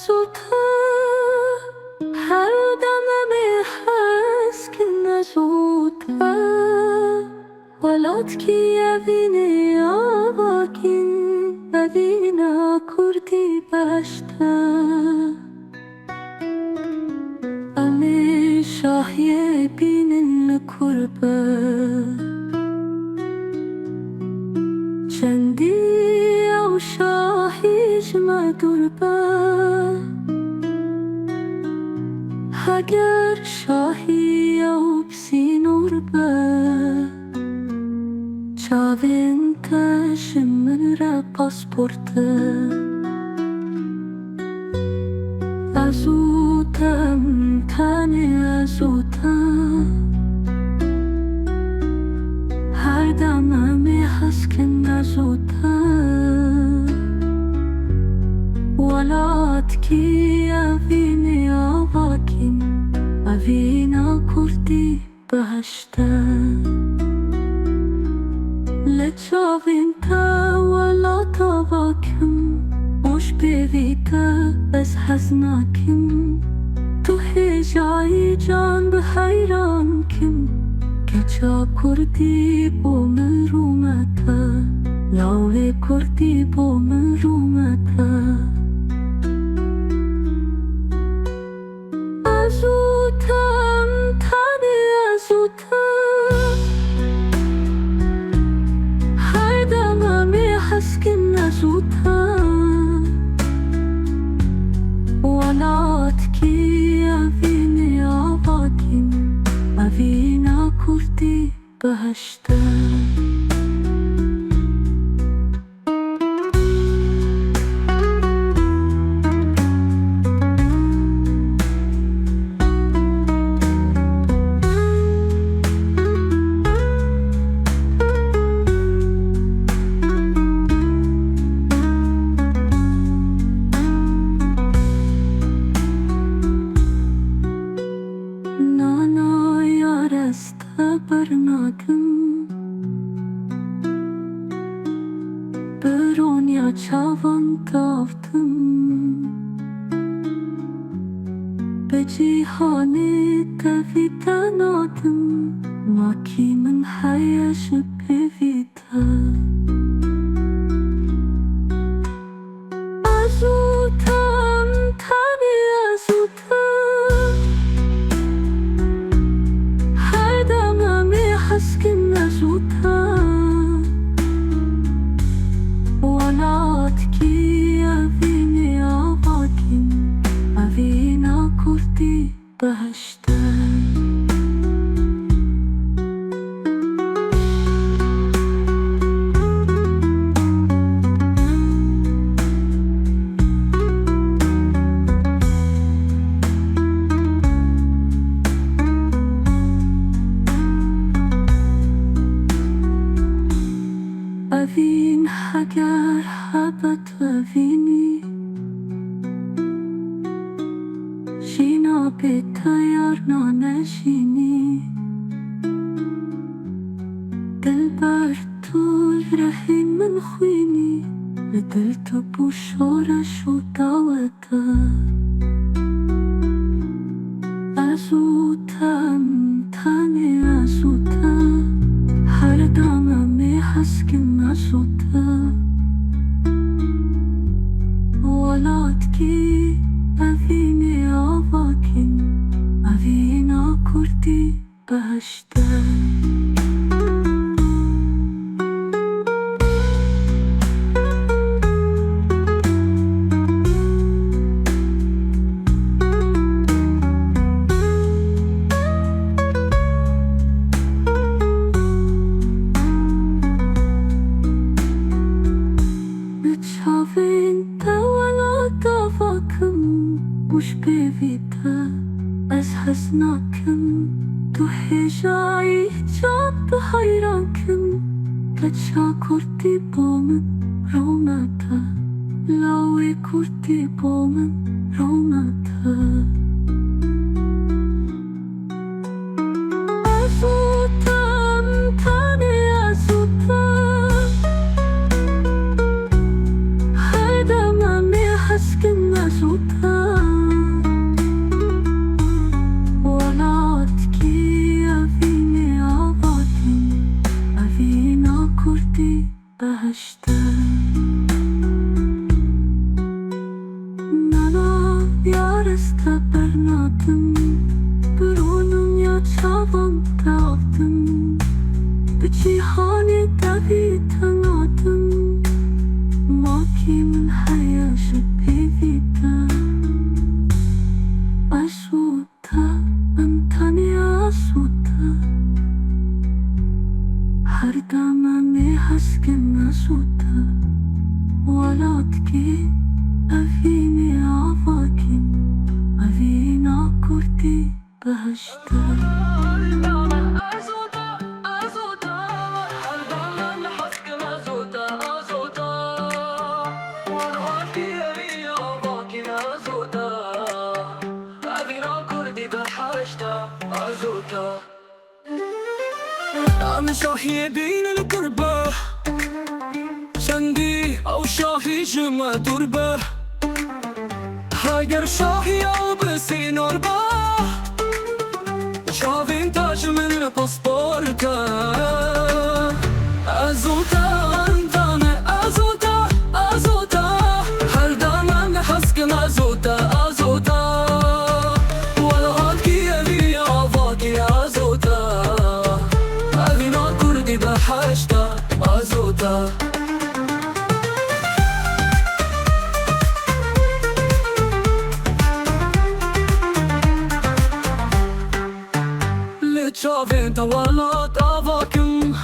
زودتر هر دمم حسkin زودتر ولات کی یبینی آواکین بدینا کردی بشتر امی شاهی بینن کربه چندی او شاهی جمع دربه اگر شاهی او بسی نوربه چاوین تشمن را پاسپورته ازوتم تنی ازوتم هر دممی حسkin ازوتم ولات کی اوینی آواکین اوینا کردی بهشتن لچاوین تا ولات آواکم مش بیویتا بس حزناکم تو هجایی جان به حیران کم که چا کردی با مرومتا لاوی کردی با مرومتا ازوتم تنی ازوتم هر دممی حسkin ازوتم ولات کی اوینی آواکین اوینا کردی بهشتن برناکم برونیا چاوان تافتم به جیهانی دویدن آدم ماکی من حیش بیویدم ازوتم تنی ازوتم حسkin ازوتم ولات کی اوینی آواکین اوینا کردی بهشتن اوین اگر حبت اوینی شینا به تیار نانشینی دل بر تو رهی من خوینی دل تو بوشارش و دعوته ازوتم تنی ازوتم هر دممی حسkin ازوتم ولات کی اوینی آواکین اوینا کردی بهشتن مش بیویده از حزناکم تو هجایی جان به حیران کم که چا کردی با من رومته لاوی کردی با من رومته ازوتم تنی ازوتم هر دممی حسkin ازوتم کردی بهشته Nana yarısta bernadım Bronun ya çavanta aldım Bir cihani davi tanıdım Makimin hayası pevita Asuta Antani asuta Her damami hasken asuta Walatki أفيني عفاكن أفينا كرتي بهشتا أنا شاهي بين القربة شندي أو شاهي جمع دربة هاجر شاهي أو بسين أربا شافين تاج من الباسبورتا أزوتا أنتاني أزوتا أزوتا هر دانا حسكن أزوتا أزوتا ولا هاتكي أبي عفاكي أزوتا أبينا كردي بحشتا أزوتا Çaventa wala tavakim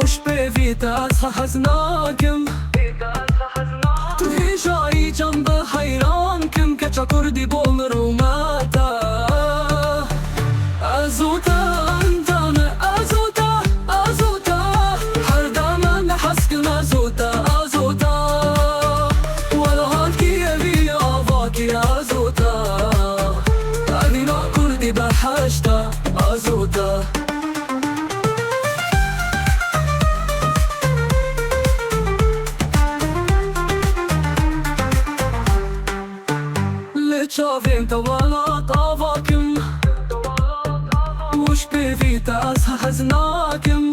Ush pe vita haznakim Tu hijai jamba hayrankim Kecha kurdi bolur umata Azuta antane azuta azuta Her daman haskin azuta azuta Wala hatki evi avaki azuta Adina kurdi bahashta azuta Lechaventa wala tavakim Ush bevita haznakim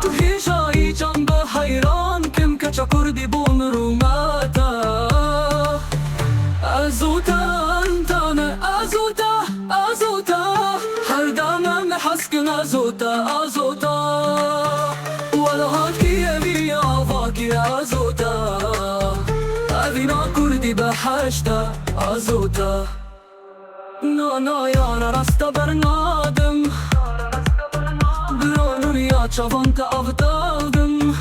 Tu hijai jamba hayrankim Kecha kurdi bolur umata Azuta antane azuta azuta Her daman haskin azuta azuta Wala hatki evi avaki azuta Avina kurdi bahashta azuta Nana yana rasta bernadım Bronun ya çavanta avdaldım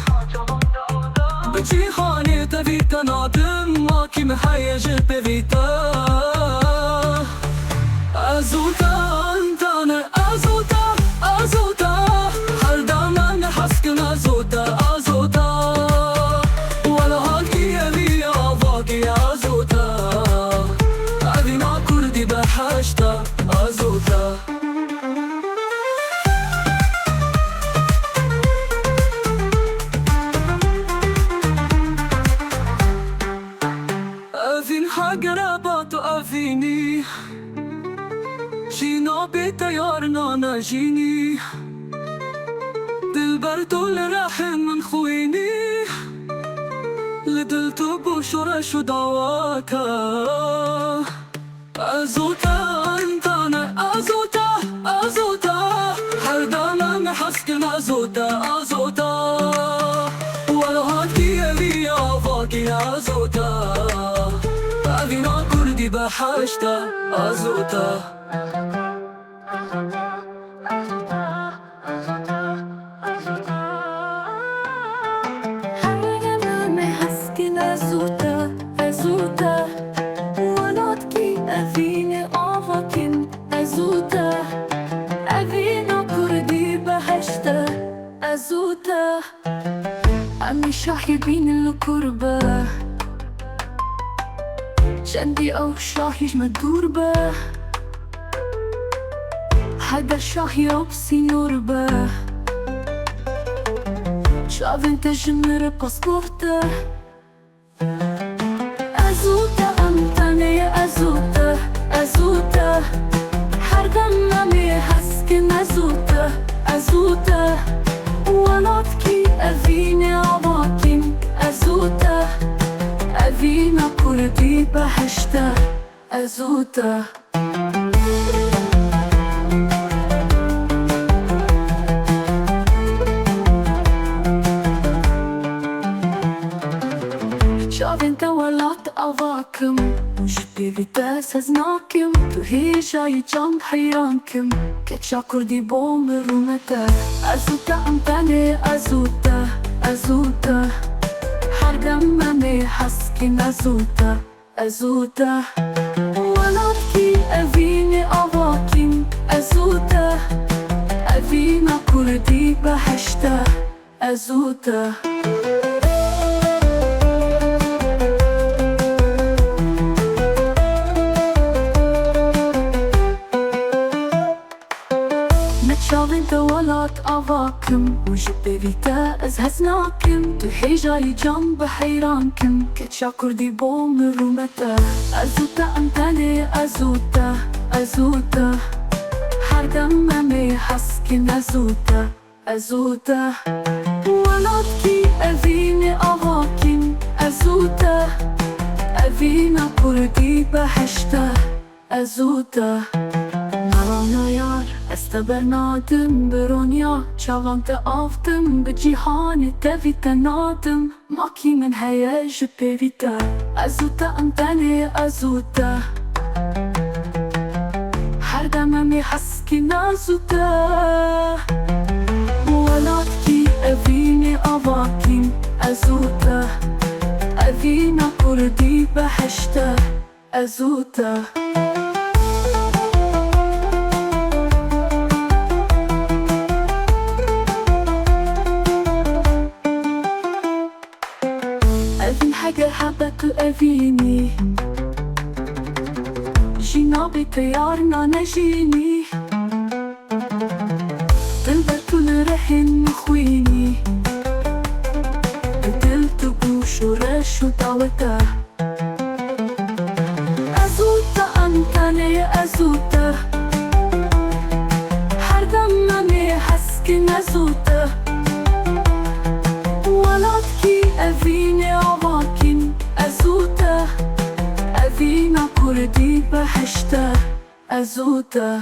Bir cihani tevi tanadım Makim hayajı pevita Azuta antane azuta azuta Her daman haskin azuta azuta Wala hatki evi avaki azuta Adina kurdi bahashta azuta أذن حقربات أذيني جينا بتيارنا ناجيني دلبر طول رحم من خويني لدلت بشرش دواكا أزوتا أنتانا أزوتا أزوتا هر دانا حسكن أزوتا أزوتا ولا هاتكي أبي عفاكي أزوتا أبينا كردي بحشتا أزوتا أزوتا عمي شاحي بين الكربة جندي أو شاحي مدوربة هذا شاحي أبسي نوربة شاف انت جمر باسبورته أزوتا أمتاني أزوتا أزوتا هر دم نامي هسكن أزوتا أزوتا أزوتا. Čavim te walat avakim Jibbi vites aznakim Tu hisha I jam hayrankim Kecha kurdi bom rumete Azuta antane azuta Azuta Hardam mame haskin azuta Azuta Walatki evini avakim Azuta Evina kurdi bahashta Azuta Çavin te walat avakim Jibbi vites aznakim Tu hisha I jam hayrankim Kecha kurdi bom rumete Azuta antane azuta Azuta Hardam mame haskin azuta Azuta Walatki evini avakim Azuta Evina kurdi bahashta Azuta Narana yar استبرنادم برونيا چاوان te avdım به جهان تفيت نادم ماكي من هياج بيفيتا أزوتا أنتني أزوتا هر دممي حسكي نازوتا ولاتكي أفيني أواكين أزوتا أفينا كردي بحشتا أزوتا أفين حاجة حبك أفيني جينا بطيارنا نجيني طلبت لرحن خويني قتلت بوش ورش ودعوته أزوتا أنتني أزوتا حردم مامي حسكن أزوتا ولاتكي أفيني أواكين أزوتا أفينا كردي بحشتا أزوتا